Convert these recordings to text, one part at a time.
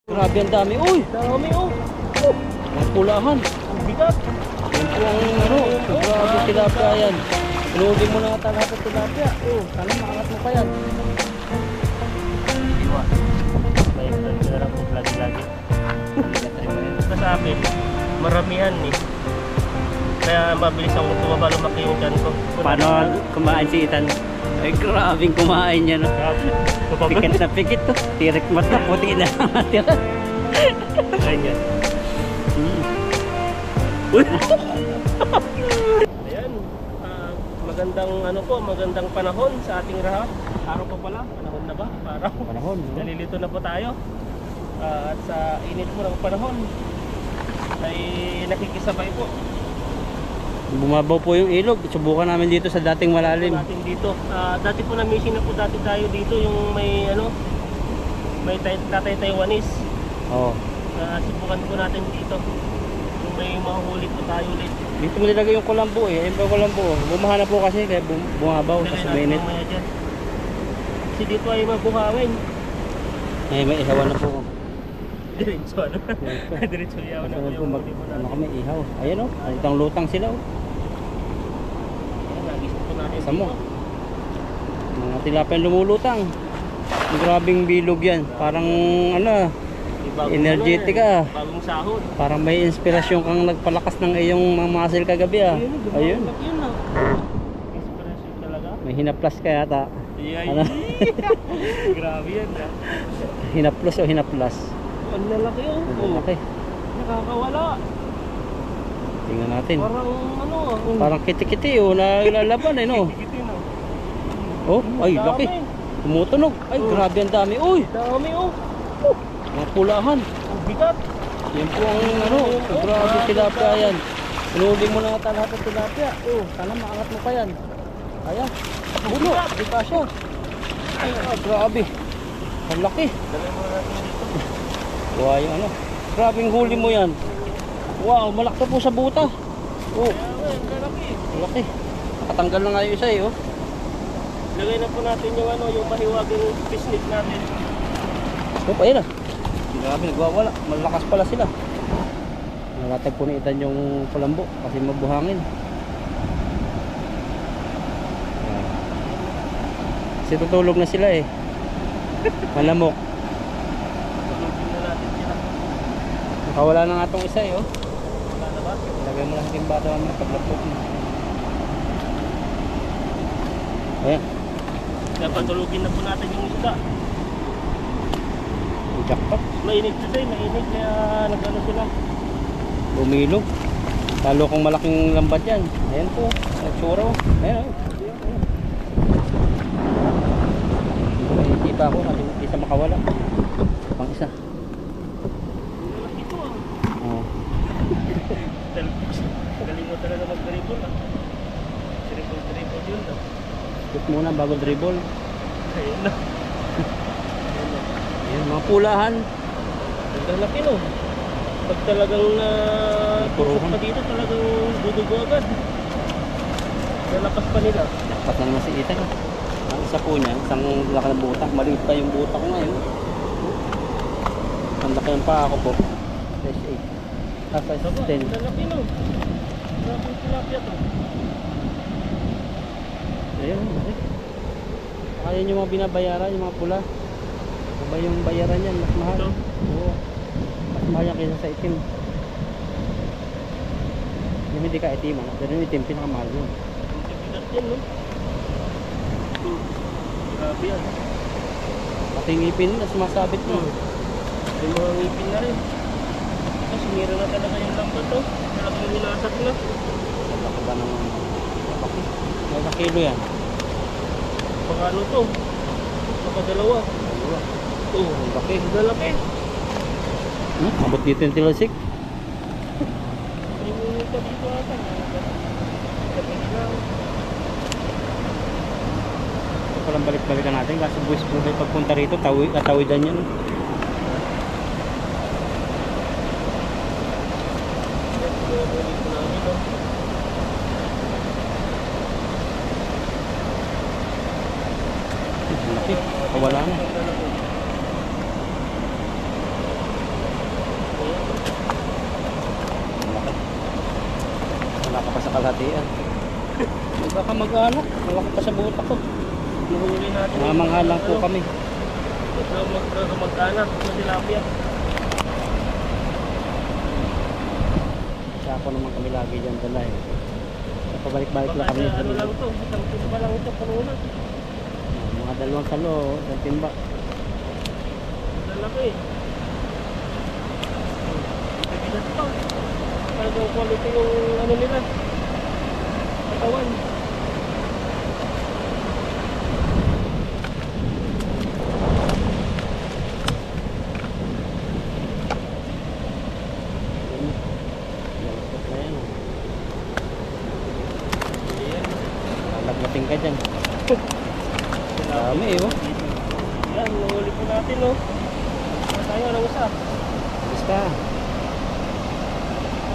Grabe ang dami. Uy! Dami oh! Ang pulahan. Ang bigat. Yan po ang ano. Grabe tilapia yan. Inuuli mo na nga lahat ng tilapia. Oh, sana maangat mo pa yan. Diwa. May lang po lagi-lagi. Basta sa amin, maramihan eh. Kaya mabilis ang tumaba, lumaki yung tiyan ko. Paano kumain si Ethan? Ay, grabing kumain niya, no? Pikit na pikit to. Tirik mata, puti na. Ganyan. Ayan. Magandang ano po, magandang panahon sa ating raha. Araw pa pala, panahon na ba? Panahon, no? Nalilito na po tayo. At sa init po ng panahon ay nakikisabay po. Bumabaw po yung ilog. Subukan namin dito sa dating malalim. Natin dito. Dati po na-mission na po dati tayo dito yung may ano, may tatay Taiwanese. Oo. Subukan po natin dito. Yung may mahuhuli po tayo ulit. Dito mo nilagay yung kulambo eh. Ayun ba yung kulambo? Bumaha na po kasi kaya bumabaw kasi mainit. Kasi dito ay mabuhawin. Eh, may ihawan na po. Diretso ano? Diretso yawan na po yung huli mo ano natin. kami ihaw. Ayan o. Alitang lutang sila o. Ayan, nagisip po natin Sa mo. dito. Mga tilapia lumulutang. Ang grabing bilog yan. Parang ano, Bagong energetic ano, ah. Bagong sahod. Parang may inspirasyon kang nagpalakas ng iyong mga muscle kagabi ah. Ayun. Yun na. Inspiration talaga. May hinaplas ka yata. Yay. Ano? Grabe yan ah. Hinaplos o hinaplas? Ang lalaki oh. Ang laki. Nakakawala. Tingnan natin. Parang ano ah. Parang kiti-kiti oh. Nalalaban eh no. Tigitin ah. Oh, ay laki. Tumutunog. Ay grabe ang dami. Uy! Dami oh. Mga pulahan. Ang bigat. Yan po ang ano. Grabe tilapia yan. Inuuli mo na nga lahat ng tilapia. Oh, sana maangat mo pa yan. Ayan. Bulo. Di pa siya. Ay, grabe. Ang laki. Dali mo natin dito. Wow, yung ano. Grabing huli mo yan. Wow, malaki po sa buta. Oh, Ayan, lalaki. malaki. Nakatanggal na nga yung isa eh. Oh. Lagay na po natin yung ano, yung mahiwagang pisnik natin. Oh, ayun ah. Grabe, nagwawala. Malakas pala sila. Nalatag po ni Ethan yung kulambo kasi mabuhangin. Ayan. Kasi tutulog na sila eh. Malamok. Tulogin na natin sila. Nakawala na nga itong isa eh. Oh. Wala na ba? Lagay mo lang yung bata mo paglapot mo. Ayan. Dapat tulogin na po natin yung isda. Yung jackpot. Mainit today, mainit kaya nagano sila. Bumilog. Lalo kung malaking lambat yan. Ayan po. Nagsura oh. Ayan oh. Hindi pa ako. Hindi sa makawala. Pang isa. Lalaki to ah. Oh. Galing mo talaga mag-dribble ah. Dribble yun ah. Shoot muna bago dribble. Ayun na. Ayan mga pulahan. Ang lalaki no. Pag talagang tusok ka dito, talagang dudugo agad. Lalakas pa nila. Jackpot na naman si Ethan. Ang isa po niya. Isang laki ng butak. Maliit pa yung butak ko ngayon. Ang laki ng paa ko po. Size 8. Size Aba, 10. ang lalaki no. Grabe yung tilapia to. Ayun, okay. Ayan yung mga binabayaran, yung mga pula. Iba yung bayaran yan, mas mahal. Ito? Oo. Mas mahal yan kaysa sa itim. Yung hindi ka itim, ano? Pero yung itim, pinakamahal yun. Ang bigat yan no. Grabe yan. Pati yung ngipin, na sumasabit mo. May mga ngipin na rin. Tapos sumira na talaga yung lambat to. Talagang nilasak na. Laki ba naman? Laki. May sa kilo yan. Pag ano to? Pagkadalawa. Oo. Laki. Lalaki. Abot dito yung tilasik. May mga pa dito ata. Ito palang balik-balikan natin kasi buwis buhay pagpunta rito, tawidan yan. Laki. Wala na. kalhatian. Ay, baka mag-ano, malaki pa sa buta ko. Nuhuli natin. Mamanghalang po kami. Mag-anak sa tilapia. Kaya ako naman kami lagi dyan dala eh. Pabalik-balik lang kami. Ano lang ito, isang timba lang ito kanuna. Mga dalawang salo, isang timba. Lalaki. Bigat pa. Talagang quality yung ano nila. Katawan. Laglating ka dyan. Dami eh oh. Yan, nahuli po natin oh. Ano tayo, ano isa? Basta.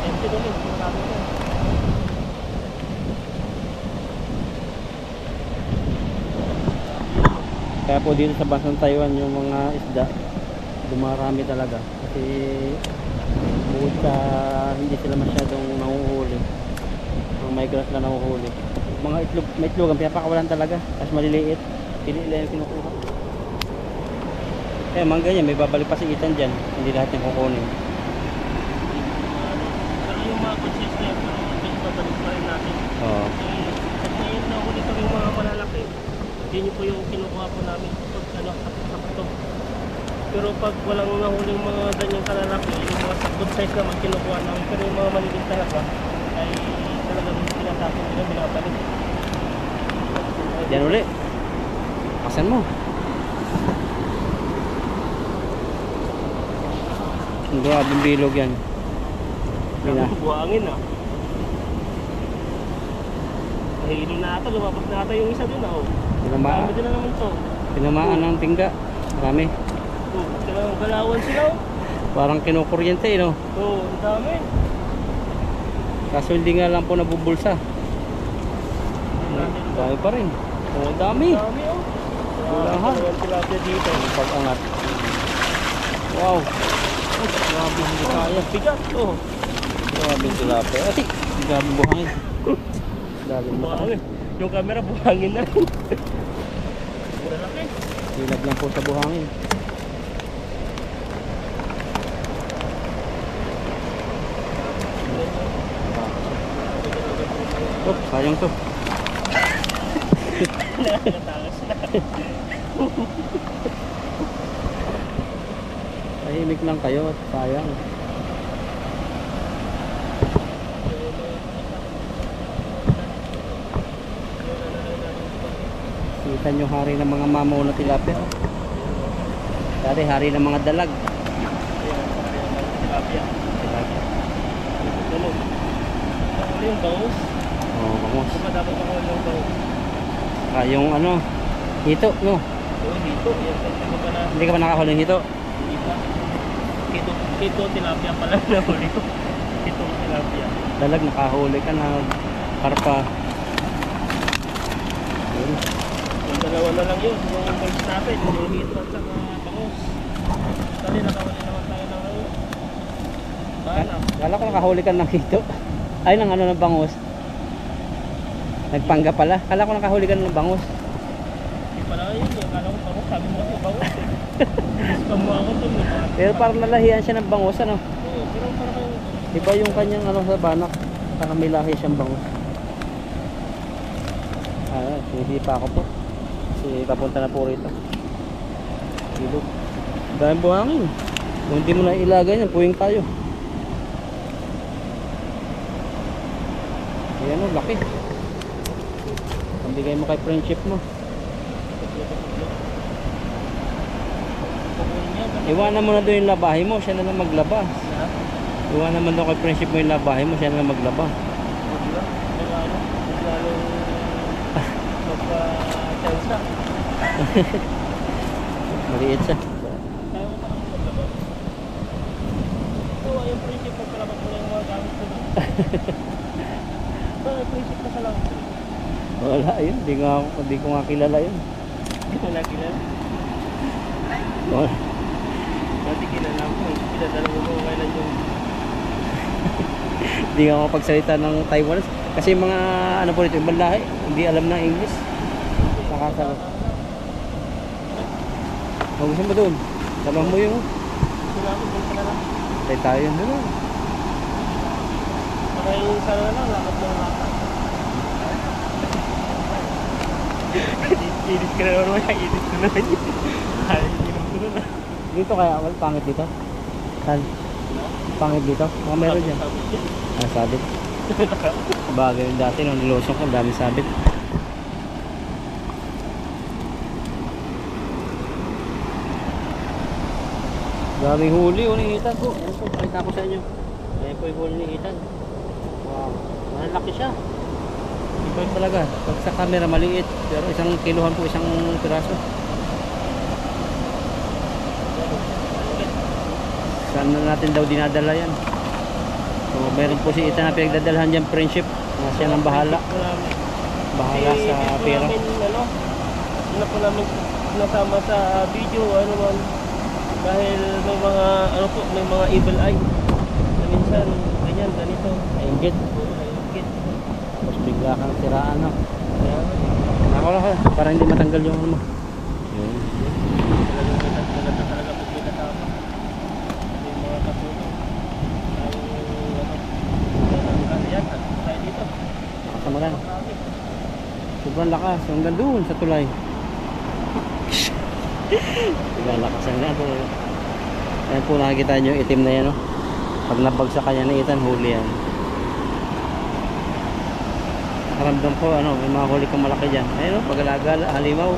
Empty doon eh, marami ko. Kaya po dito sa bansang Taiwan yung mga isda dumarami talaga. Kasi bukod sa hindi sila masyadong nahuhuli. Ang migrants na nahuhuli. Mga itlog, may itlog ang pinapakawalan talaga. Kasi maliliit. Pili lang yung kinukuha. Kaya mga ganyan, may babalik pa si Ethan dyan. Hindi lahat yung kukunin. Pero yung mga consist na pero babalik pa rin natin. Oo. At ngayon na ulit yung mga malalaki. Yun po yung kinukuha po namin pag ano, sakto. Pero pag walang nahuling mga ganyang kalalaki, yung mga good size naman kinukuha namin. Pero yung mga malilit talaga ay talagang pinatapon nila, binabalik. Yan uli. Asan mo? Ang grabing bilog yan. Yun na. Buhangin ah. Nahilo na ata, lumabas na ata yung isa dun ah. Tinamaan, Dami din na naman to. tinamaan ng tingga. Marami. Talagang galawan sila oh. Parang kinukuryente eh, no? Oo, ang dami. Kaso hindi nga lang po nabubulsa. Dami pa rin. Oo, ang dami. Ang dami oh. Bulahan. Ang tilapia dito. Ang pag-angat. Wow. Grabe hindi kaya. Bigat oh. Grabe yung tilapia. Ay, grabe buhangin. Grabe Buhangin. Yung camera buhangin na rin. Malaki. Hilag lang po sa buhangin. Oh, sayang to. Nakatakas na. Tahimik lang kayo at sayang. Kita nyo hari ng mga mamaw na tilapia. Dati hari ng mga dalag. Tilapia. Tilapia. Ano? Ano yung bangus? Oh, vamos. Diba dapat ako yung bangus? Ah, yung ano, hito, no? Oo, dito. Yan, ano ba na? Hindi ka ba nakahuling hito? Iba. Kito tilapia pala na huli ko. Kito tilapia. Dalag, nakahuli ka na karpa. Yun. Yung dalawa na lang yun. Yung bangus natin. Yung hito at saka bangus. Dali nakawali naman tayo ng ano. Bala. Kala ko nakahuli ka ng hito. Ay, ng ano ng bangus. Nagpangga pala. Kala ko nakahuli ka ng bangus. Hindi pala yun. Kala ko bangus. Sabi mo kasi bangus. Scam mo ako dun. Pero parang nalahian siya ng bangus, ano? Oo, pero parang kayong Iba yung kanyang ano sa banak. Parang may lahi siyang bangus. Ah, sinisipa ako po. Kasi papunta na po rito. Ilog. Dahil buhangin. Kung hindi mo na ilagay yan, puwing tayo. Ayan o, laki. Pambigay mo kay friendship mo. Iwanan mo na doon yung labahe mo, siya na lang maglaba. Iwanan mo doon kay friendship mo yung labahe mo, siya na lang maglaba. Maliit siya. Wala yun, hindi ko nga kilala yun. Wala kilala. Wala. Dati kilala ko, pinadala mo kailan yung Hindi nga makapagsalita ng Taiwanese. Kasi mga ano po dito, ibang lahi, hindi alam na English. Nakasagot. Magusin mo doon. Sabahan mo yung Sinabi, ganito na lang. tayo doon. Saka yung sana na lang, lakad ng lakad. Edit ka na naman, edit ko na lang yun. Ay, inom ko na. Dito kaya, wala pangit dito. Saan? Pangit dito? Mga meron dyan. Ah, sabit. Bagay yung dati nung nilosong ko, dami sabit. Daming huli, ni Ethan po. Ayan po, pakita ko sa inyo. Ayan po yung huli ni Ethan. Wow, malaki siya. Iba yun talaga. Pag sa camera maliit, pero isang kiluhan po, isang piraso. Saan na natin daw dinadala yan? So, meron po si Ethan na pinagdadalhan dyan, friendship. Siya nang bahala. Bahala sa pera. Ano, na po namin nasama sa video, ano man. Dahil may mga, ano po, may mga evil eye. Na minsan, ganyan, ganito. Ayungkit. Ayungkit. Tapos bigla kang tiraan, no? Ako lang, para hindi matanggal yung ano mo. Yun. Talaga pag may kasama. May mga katulong. Yan, tayo dito. Nakasamaran. Sobrang lakas. Hanggang doon sa tulay. Sobrang lakas. Hanggang po. Ayan po nakikita nyo yung itim na yan, no? Pag nabagsak kanya na Ethan, huli yan. Nakaramdam ko, ano, may mga huli kang malaki dyan. Ayun, no? Pag-alaga, halimaw.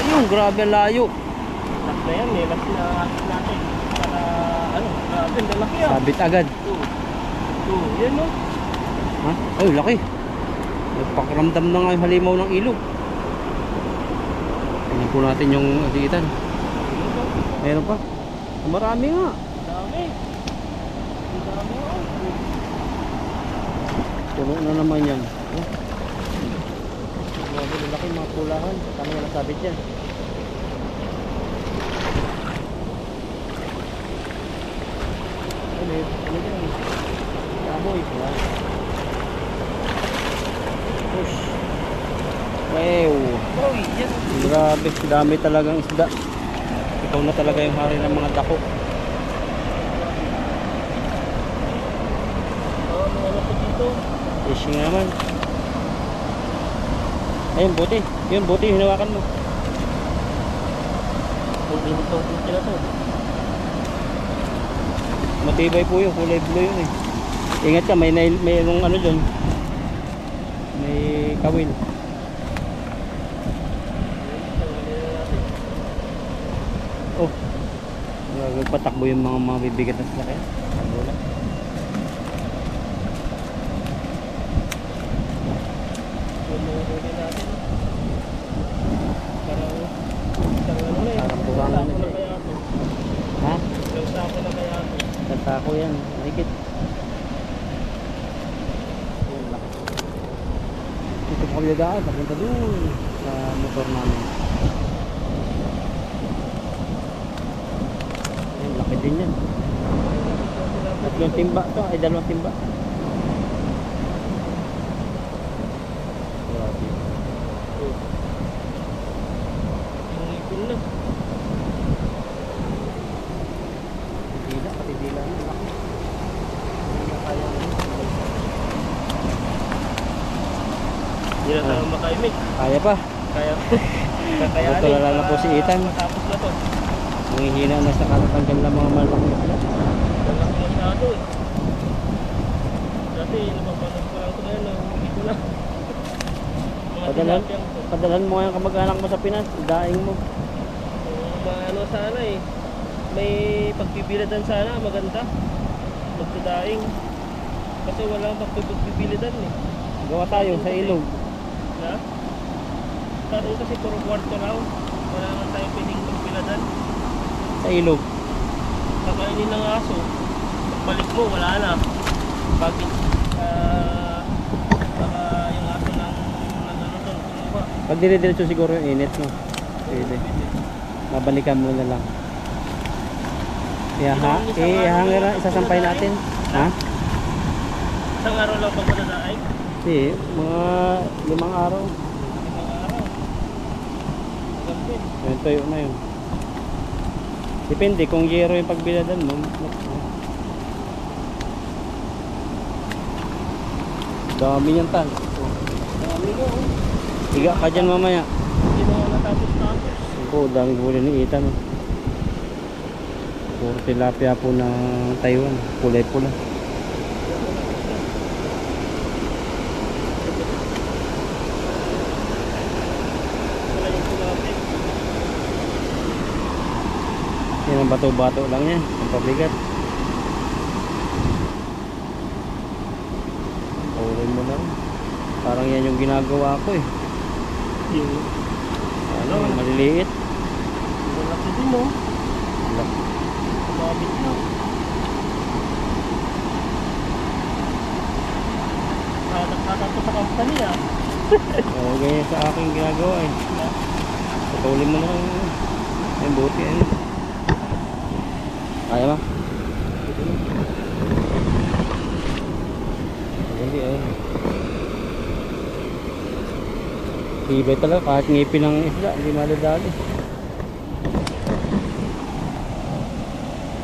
Ayun, grabe ang layo. Last na yan, last na natin. Para, ano, grabe, lalaki yan. Sabit agad. Yan, no? Ha? Ay, laki. Nagpakiramdam na nga yung halimaw ng ilog. Tingnan po natin yung Ethan. Meron pa. Marami nga. Dami. Dami nga. Puno na naman yan. Oh. Grabe, lalaki mga pulahan. Kami nga nasabit yan. Ano yan? Amoy. Push. Wow. Uy, yan. Grabe, dami talagang isda. Ikaw na talaga yung hari ng mga dako. Mga ano po dito. Fishing naman. Ayun, buti. Yun, buti. Hinawakan mo. Ito na to. Matibay po yun. Kulay blue yun eh. Ingat ka, mayroong ano dyan. May kawil. Oh. Patakbo yung mga bibigat na sasakyan. Wala. Yung mga huli natin. Parang isang ano na eh. Parang buwangan na siya eh. Kaya ito. Ha? Isang sako na kaya ito. Tatako yan. Mahigit. Ito po kami dadaan. Papunta doon sa motor namin. Ayun, laki din yan. Tatlong timba to. Ay, dalawang timba. Grabe. Yung ipon na. Dila, pati dila na. Laki. Hindi na kaya mo. Hindi na tayo makaimik. Kaya pa. Kaya. Kakayanin. Tulala na po si Ethan. Matapos na to. Nanghihina na sa katatanggal ng mga malaki na sila. Lalaki masyado eh. Dati, napapanood ko lang ito ngayon. Hindi ko lang. Mga Padalhan, tilapiyang to. padalhan mo yung kamag-anak mo sa Pinas. Daing mo. Ano sana eh. May pagbibilidan sana. Maganda. Magdadaing. Kasi walang pagbibilidan eh. Gawa tayo sa ilog. Na? Tanong kasi puro kwarto raw. Wala naman tayo pwedeng magbiladan. Sa ilog. Kakainin ng aso. Pagbalik mo, wala na. Bakit? Baka yung aso ng ano doon, kumuha. Pag dire-diretso siguro yung init mo. Pwede. Babalikan mo na lang. Ihangin na, isasampay natin. Ha? Isang araw lang pag madadaig. Hindi, mga 5 araw. Isang araw. Maganda. Yung tuyo na yun. Depende kung zero yung pagbiladan mo. Dami niyang tan. Dami nga oh. Higa ka dyan mamaya. Hindi na nga natapos-tapos. Oo, daming huli ni Ethan. Puro tilapia po ng Taiwan. Kulay-pula. Wala yung tilapia. Yan ang bato-bato lang yan. Ang pabigat. Ulit mo lang. Parang yan yung ginagawa ko eh. Yung Ano, maliliit. malaki din oh. Laki. Mabit na. Nakatapos sa company ah. Oo, ganyan sa aking ginagawa eh. Patuloy mo na lang. Ay, buti ano. Kaya ba? Hindi ayun. Tibay talaga kahit ngipin ng isda, hindi madadali.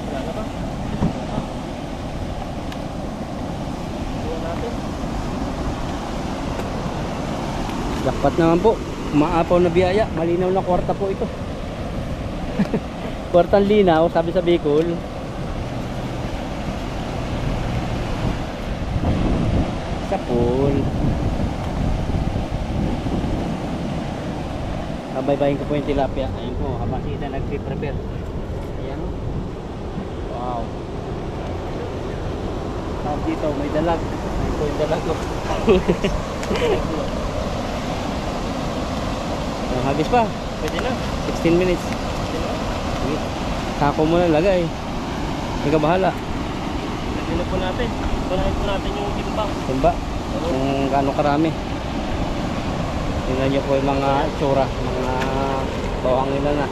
Wala na ba? Buwan natin. Jackpot naman po. Umaapaw na biyaya. Malinaw na kwarta po ito. Kwartang linaw, sabi sa Bicol. Sa pool. Kabaybayin ko po yung tilapia. Ayun po, habang si Ethan nag-prepare. Ayan o. Wow. Tapos dito, may dalag. Ayun po yung dalag o. Hagis pa. Pwede na. 16 minutes. Sige. Sako mo na lagay. Hindi ka bahala. Lagyan na po natin. Punahin po natin yung timbang. Timba. Kung gaano karami. Tingnan nyo po yung mga itsura. Mga bawang nila na.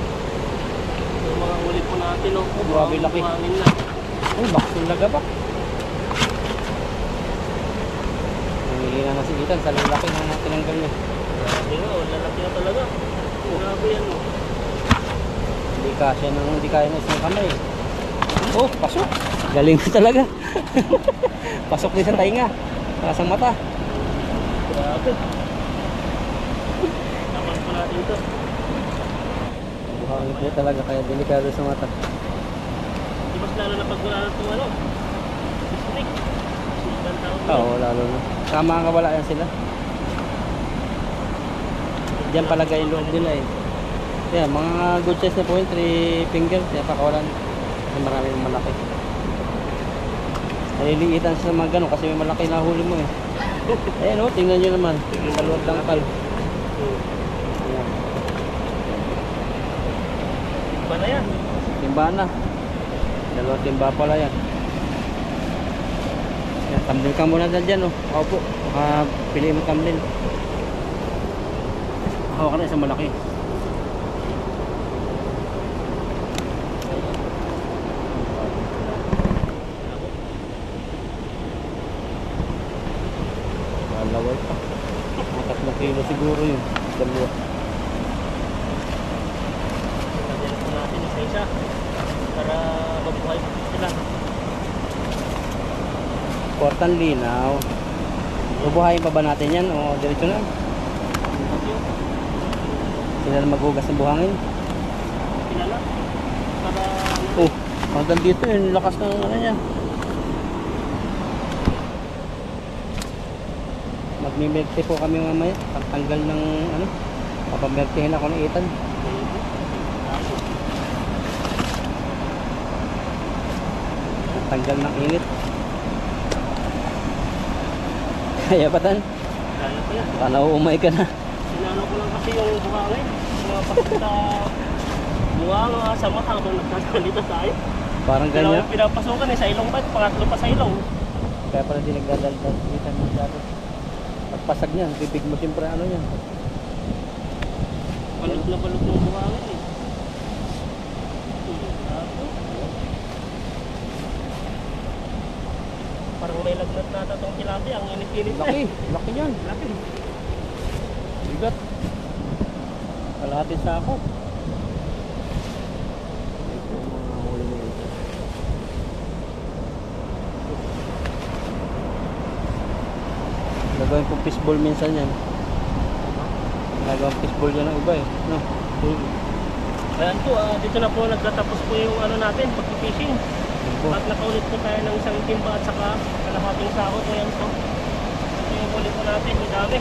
Yung mga ulit po natin oh. Grabe laki. Buhangin na. Uy, bakit lagabak? Nangihina na si Ethan sa lalaki na tinanggal niya. Grabe nga oh. Lalaki na talaga. Grabe yan oh. Hindi kaya na isang kamay. Oh, pasok. Galing na talaga. Pasok din sa tainga. Sa mata. Grabe. Tapos po natin ito. Buhangin po talaga kaya delikado sa mata. Di mas lalo na pag wala na itong ano. Stick. Ibang tawag na. Oo, lalo na. Tama ang kawalayan sila. Diyan palagay yung loob nila eh. Yan, mga good size na po yun, 3 fingers. Kaya pakawalan. Marami yung malaki. Naliliitan sa mga ganun kasi may malaki na huli mo eh. Ayan o, tingnan nyo naman. Sa loob ng kal. Ayan. Iba na yan. Timba na. Dalawang timba pala yan. Yan, tamlin ka muna dyan o. Ako po. Baka piliin mo tamlin. Hawak na isang malaki. Laway pa. Mga 3 kilo siguro yun. Dalawa. Lagyan po natin isa-isa. Para mabuhay po sila. Kwartang linaw. Bubuhayin pa ba natin yan o diretso na? Sila na maghugas ng buhangin. Kilala. Para Oh, hanggang dito yun. Lakas ng ano niya. Magmimirte po kami mamaya. Pagtanggal ng ano. Papamirtehin ako ng Ethan. Pagtanggal ng init. Kaya ba tan? kaya ko yan. Paano umay ka na? Sinano ko lang kasi yung buhangin. Mga pakita buhang sa mata habang nagsasalita tayo. Parang ganyan. Pinapasukan eh sa ilong ba? Pangatlo pa sa ilong. Kaya pala di nagdadaldal. Ethan masyado. Pagpasag niyan, bibig mo siyempre ano yan. Balot na balot yung buhangin eh. Parang may lagnat na tatong tilapia. Ang init-init na. Laki. Laki yan. Laki. Bigat. Kalahating sako. Gagawin kong fishball minsan yan. Gagawin fishball yan ng iba eh. No? Ayan po, dito na po nagtatapos po yung ano natin, pag-fishing. At nakaulit po tayo ng isang timba at saka kalahating sako po yan po. Ito yung ulit po natin, yung dami.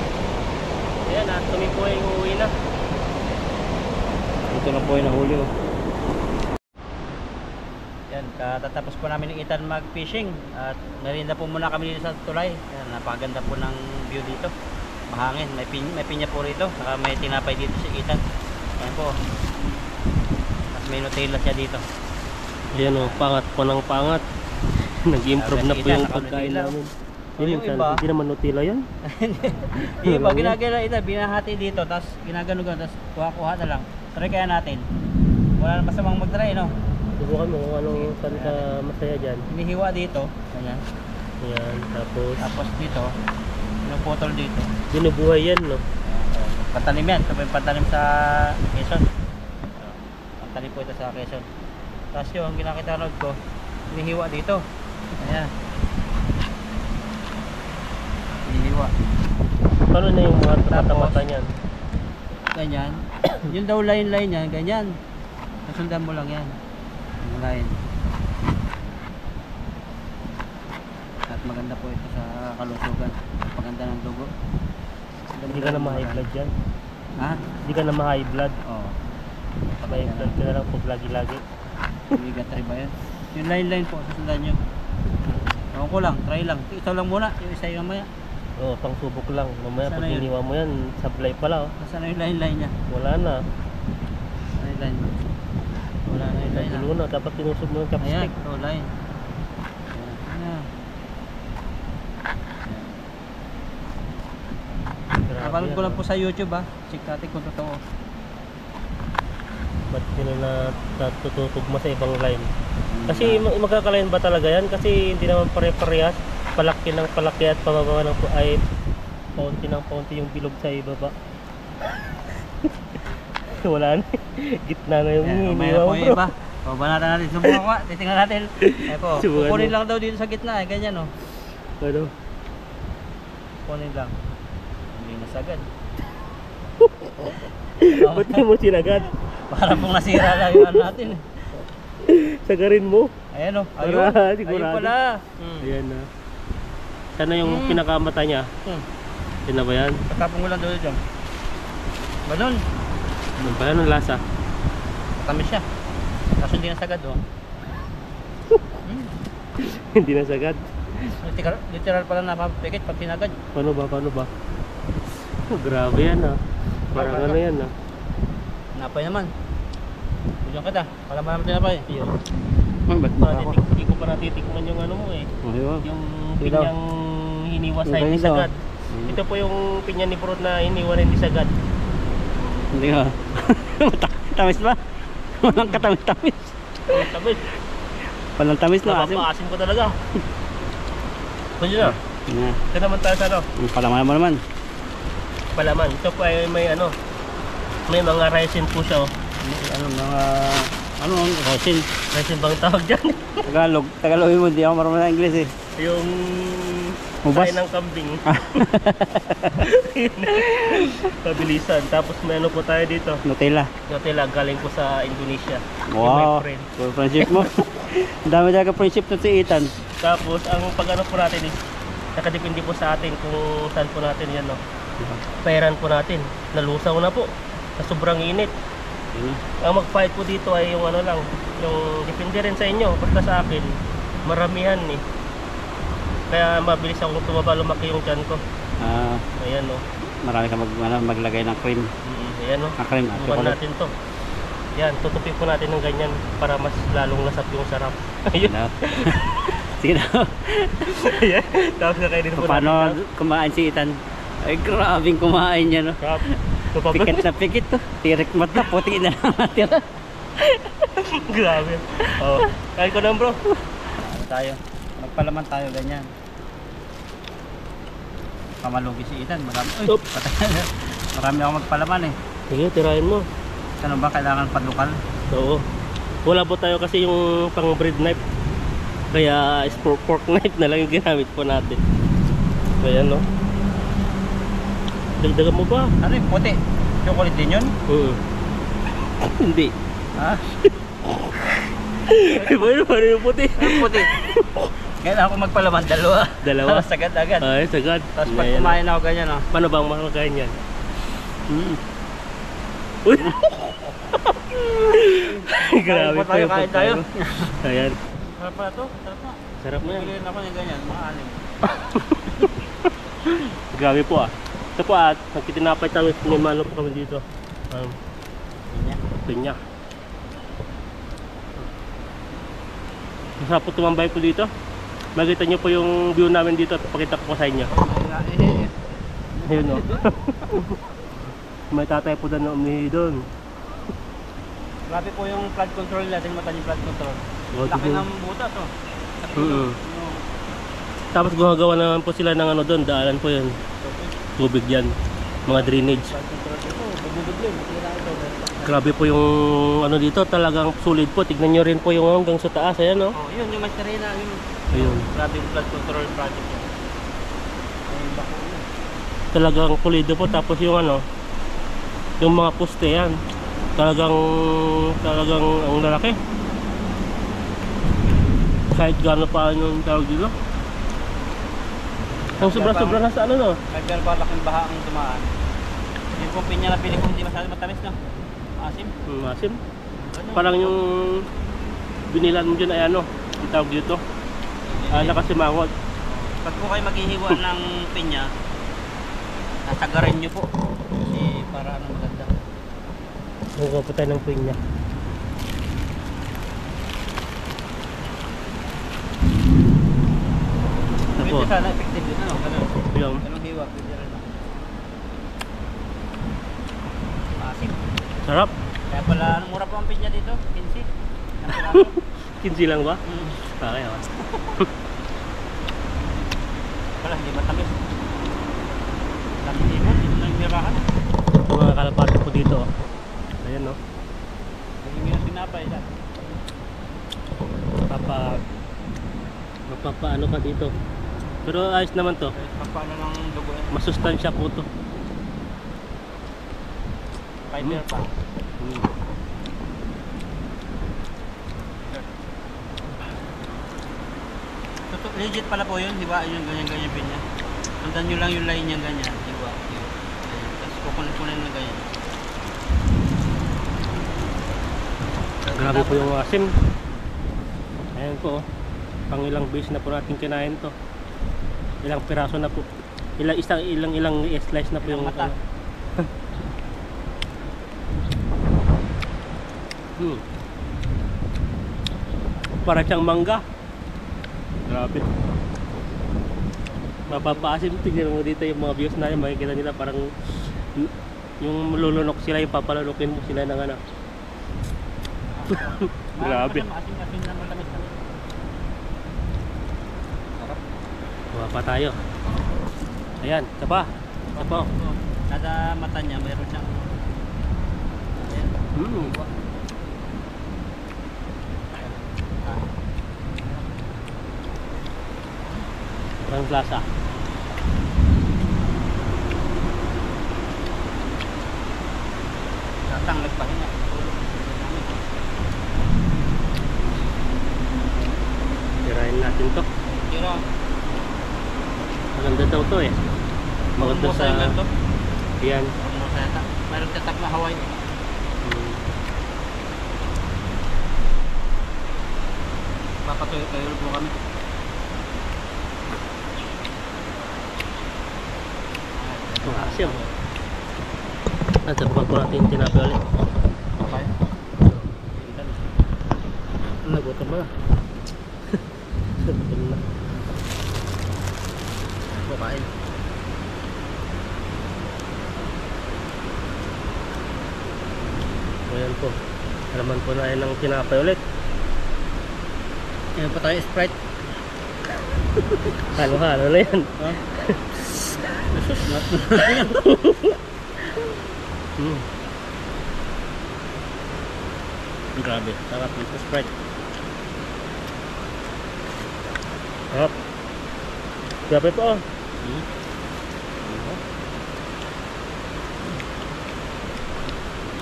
Ayan, at kami po ay uuwi na. Ito na po yung nahuli oh. Yan, katatapos po namin ng Ethan mag-fishing. At merinda po muna kami dito sa tulay. Yan, napakaganda po ng view dito. Mahangin, may pinya po rito. Saka may tinapay dito si Ethan. Ayan po. Tapos may Nutella siya dito. Ayan o, pangat po ng pangat. Nag-improve na po yung Naka pagkain Nutella. namin. So, yung iba, Hindi naman Nutella yan. yung iba ginagala ito, binahati dito, tapos ginagano-gano, tapos kuha-kuha na lang. Try kaya natin. Wala na masamang mag-try, no? Subukan mo kung anong saan ka masaya dyan. Hinihiwa dito, ganyan. Ayan, tapos Dito, pinuputol dito. binubuhay yan, no? Patanim yan, ito po yung patanim sa Quezon. Patanim po ito sa Quezon. Tapos yung kinakita ko, hinihiwa dito. Ayan. Hinihiwa. Paano na yung mga Tapos, mata-mata niyan? Ganyan. Yung daw line-line yan, ganyan. Nasundan mo lang yan. Yung line. At maganda po ito sa kalusugan. Maganda ng dugo. Hindi ka na ma-high blood dyan. Ha? Hindi ka na ma-high blood. Oo. High blood ka na lang pag lagi-lagi. Bigat tayo ba yan? Yung line-line po, susundan nyo. Ewan ko lang, try lang. Ito lang muna, yung isa yung mamaya. Oo, pang subok lang. Mamaya Sana pag yun? iniwa mo yan, sablay pala oh. Nasaan na yung line-line niya? Wala na. Line-line. Wala na yung line. Nagulo na. Dapat tinusog mo ng Ayan, chopstick. ito line. Ayan. Napanood ko lang po sa YouTube ha. Check natin kung totoo. Ba't sila na natutugma sa ibang line? Kasi magkakalain ba talaga yan? Kasi hindi naman pare-parehas. Palaki ng palaki at pababa ng ay paunti ng paunti yung bilog sa ibaba. Wala na. Gitna na yung Ayan, may hiniwa po mo yung bro. iba. Subukan natin. Subukan ko. Titingnan natin. Ayan po. Subukan Kukunin mo. lang daw dito sa gitna eh. Ganyan oh. Ano? Kukunin lang. Hindi nasagad. Ba't di mo sinagad? Para pong nasira lang yung ano natin eh. Sagarin mo. Ayan o. Para, Ayun. sigurado. Ayun pala. Ayan na. Sana yung pinakamata niya. Yun na ba yan? Patapong ko lang doon dyan. Ganun. Ano ba yan ang lasa? Matamis siya. Kaso hindi nasagad oh. Hindi na sagad. Literal pala napapikit pag sinagad. Paano ba? Paano ba? Oh, grabe yan ah. Parang ano yan ah. Napay naman. Bigyan kita. Wala mo naman tinapay. Ayun. Ba't Hindi ko pa natitikman yung ano mo eh. Ayun. Yung Ilaw. pinyang hiniwa sa Yung hindi ganito, sagad. Ito po yung pinya ni Brod na hiniwa na hindi sagad. Hindi ka. Tamis ba? Walang katamis-tamis. Ang tamis. Walang tamis na asim. Napapaasim ko talaga. Pwede na. Nga. Ito naman tayo sa ano. Palaman mo naman. Palaman. Ito po ay may ano. May mga resin po siya oh. Ano mga... Ano ang resin? Resin bang tawag dyan? Tagalog. Tagalog mo. Hindi ako marunong ng English eh. Yung... Ubas? Sain ng kambing. Pabilisan. Tapos may ano po tayo dito. Nutella. Nutella galing po sa Indonesia. Yung Wow. my friend. Puro friendship mo. Ang dami talaga friendship to si Ethan. Tapos ang pag-ano po natin is nakadepende po sa atin kung saan po natin yan no. Pairan po natin. Nalusaw na po. Sa sobrang init. Ang mag-fight po dito ay yung ano lang, yung depende rin sa inyo. Basta sa akin, maramihan eh. Kaya mabilis akong tumaba, lumaki yung tiyan ko. Ayan o. Marami ka maglagay ng cream. Ayan o. Cream. Tutupan natin to. Yan, tutupi po natin ng ganyan para mas lalong nasap yung sarap. Ayun. Sige na. Ayan. Tapos nakainin po Paano natin. kumain si Ethan? Ay grabing kumain niya no. Sarap. Pikit na pikit to. Tirik mata, puti na lang natira. Grabe. Oh. Kain ko lang bro. Tayo. Magpalaman tayo ganyan. pamalugi si Ethan. Marami, uy, Oop. patay na. Marami ako magpalaman eh. Sige, tirahin mo. Ano ba, kailangan padukal? Oo. Wala po tayo kasi yung pang bread knife. Kaya pork knife na lang yung ginamit po natin. Kaya no. Dagdagan mo ba? Ano yung puti? Chocolate din yun? Hindi. Ha? Paano yung puti? Ano puti? Kailangan ko magpalaman, dalawa. Dalawa? Sagad-agad. Ay, sagad. Tapos pag Ayan, kumain ako ganyan, oh. paano bang makakain yan? Uy! Grabe pa yung kain tayo. Ayan. Sarap pala to, sarap na. Sarap na yan. Piliin ako ng ganyan, mga anim. Grabe po ah. Ito po at nagkitinapay tayo, pinimano po kami dito. Pinya. Masarap po tumambay po dito. Makita nyo po yung view namin dito at pakita ko po sa inyo. Ayun o. May tatay po doon na umihi doon. Grabe po yung flood control natin, mata yung flood control. Laki ng butas, oh. Tapos gumagawa naman po sila ng ano doon, daanan po yun. Tubig yan, mga drainage. Grabe po yung ano dito, talagang solid po. Tignan nyo rin po yung hanggang sa taas, ayan o. Oh, yun yung Masarena, yun. Ayun. Grabe yung flood control project yun. Ayun, bako yun. Talagang pulido po, tapos yung ano, yung mga poste yan. Talagang ang lalaki. Kahit gaano pa yung tawag dito. Ang sobra-sobra na sa ano no? Kaya ba laking baha ang dumaan. Yung pong pinya na pili ko hindi masyado matamis no? Asim. Masim. Parang yung binilan mo dyan ay ano, yung tawag dito. Nakasimangot. Pag po kayo maghihiwa ng pinya, nasagarin nyo po. Kasi para ano maganda. Huwag po tayo ng pinya. Pwede sana effective din ano? Yung Ganun hiwa, pwede rin ako. Asim. sarap. Kaya pala, mura po ang pinya dito, 15. Ang piraso. 15 lang ba? Mm. Okay, okay. Wala, hindi matamis. Dami limon, dito na yung mirahan. Yung mga kalapate po dito. Oh. Ayan no. Hindi yung sinapay dyan. Mapapaano ka dito. Pero ayos naman to. Paano ng dugo yan? Masustansya po to. Fiber pa. Totoo, legit pala po yun, hiwain yung ganyan-ganyan pinya. Sundan nyo lang yung line niya ganyan, hiwa. Ayan. Tapos kukunin na ganyan. Grabe po yung asim. Ayan po. Pang ilang base na po natin kinain to. Ilang piraso na po. Ilang slice na po yung mata. Para siyang mangga. Grabe. Mapapaasim. Tignan mo dito yung mga views na yun. Makikita nila parang yung lulunok sila, yung papalunukin mo sila ng ano. Grabe. Asim-asim na matamis-tamis. Sarap. Kuha pa tayo. Ayan, isa pa. Isa pa. Kada mata niya mayroon siyang ayan. Parang lasa. Tatanglag pa rin niya. Tirahin natin to. Pero Maganda daw to eh. Maganda sa... ganito. Yan. Mayroon tatak na Hawaii. Papatuyo-tuyo po kami. Ito asim. Natapag po natin yung tinapay ulit. Okay. Nagutom mo na. Nagutom na. Kain. Ayan po. Alaman po na yun ng tinapay ulit. Ayan pa tayo Sprite. Halo-halo na yan. Huh? Sus, not. Grabe, sarap nito Sprite. Sarap. Grabe po.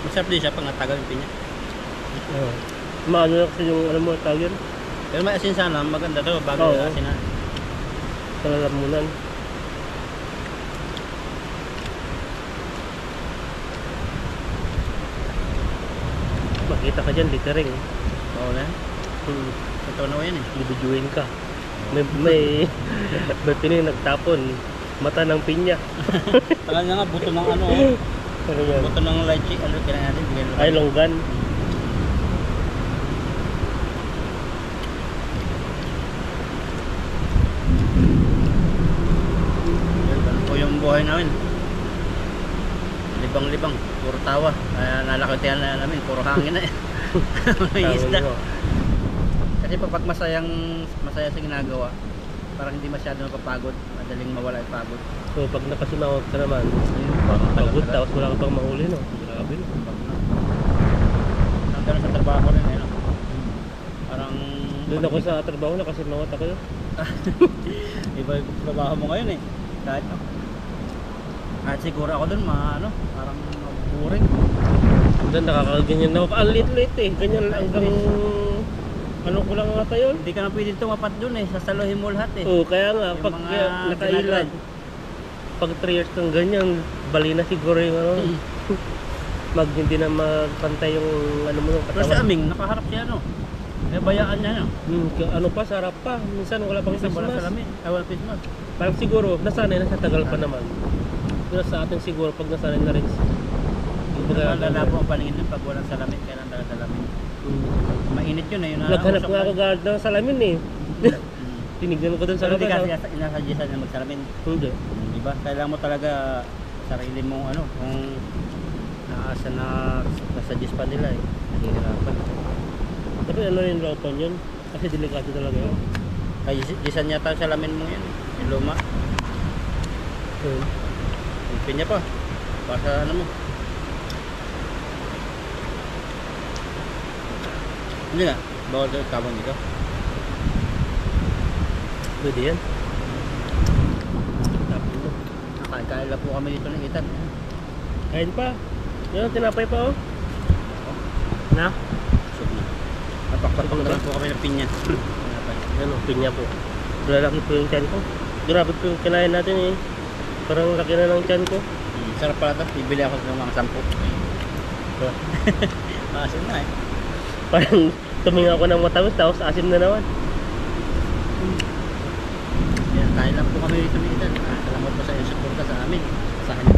Masarap din siya pag natagal yung pinya. Maano na kasi yung alam mo tawag yun. Pero may asin sana, maganda to bago Oo. asin na. Sa lalamunan. Makita ka dyan, littering. Oo na yan. Totoo na yan eh. Bibidyuhin ka. May Pinoy nagtapon. Mata ng pinya. Tagal na nga, buto ng ano oh. Ano yan? Buto ng lychee, ano kailangan natin? Bigyan Ay, longgan. Ganun po yung buhay namin. Libang-libang, puro tawa. Kaya nalakitihan na namin, puro hangin na eh. May isda. Kasi pag masaya sa ginagawa, parang hindi masyado napapagod. Madaling mawala yung pagod. So, pag nakasimangot ka naman, Parang pagod tapos wala ka pang mahuli, no? Grabe, no? Ang ganun sa trabaho rin eh. No? Parang... Doon ako sa trabaho, nakasimangot ako yun. Iba yung trabaho mo ngayon eh. Kahit siguro ako dun, parang boring. Doon nakakaganyan na ako. Ang lit-lit eh. Ganyan hanggang... Ano ko lang nga yun? Hindi ka na pwede tumapat dun eh. Sasaluhin mo lahat eh. Oo, kaya nga, Yung pag mga nakailan, ginagad. pag 3 years kang ganyan, bali na siguro yung ano, hindi na magpantay yung ano mo yung Pero sa katawan. aming, nakaharap siya no. Eh bayaan niya no. Ano pa, sarap pa. Minsan wala pang Minsan wala Christmas. salamin. Wala Christmas. Parang siguro, nasanay na sa tagal pa naman. Pero sa atin siguro, pag nasanay na rin, Malala po ang paningin dun pag walang salamin. Kaya lang talaga salamin. Mainit yun eh. Yun na Naghanap usok nga na. ako guard ng salamin eh. Tinignan ko dun sa Pero hindi labas. kasi inasagyasan na magsalamin. Hindi. Diba? Kailangan mo talaga sarili mong kung naasa na suggest pa nila eh. Nahihirapan. Tapi ano rin laupan yun? Kasi delikado talaga yun. Kaya gisan yata ang salamin mo yan. Yung luma. Yung pinya pa. Para ano mo. Hindi nga. Bawal daw tabang dito. Pwede yan. Tapos mo. Nakain lang po kami dito ng itan. Kain pa. Yun, tinapay pa oh. Na? Sub na. Napakpatok na lang po kami ng pinya. Yan oh, pinya po. Lalaki po yung tiyan ko. Grabe po yung kinain natin eh. Parang laki na ng tiyan ko. Sarap pala ito. Bibili ako ng mga 10. Maasin na eh. Parang tuminga ako ng matamis tapos asim na naman. Yan, kain lang po kami dito ng itan. Salamat po sa inyong suporta sa amin. Asahan niyo.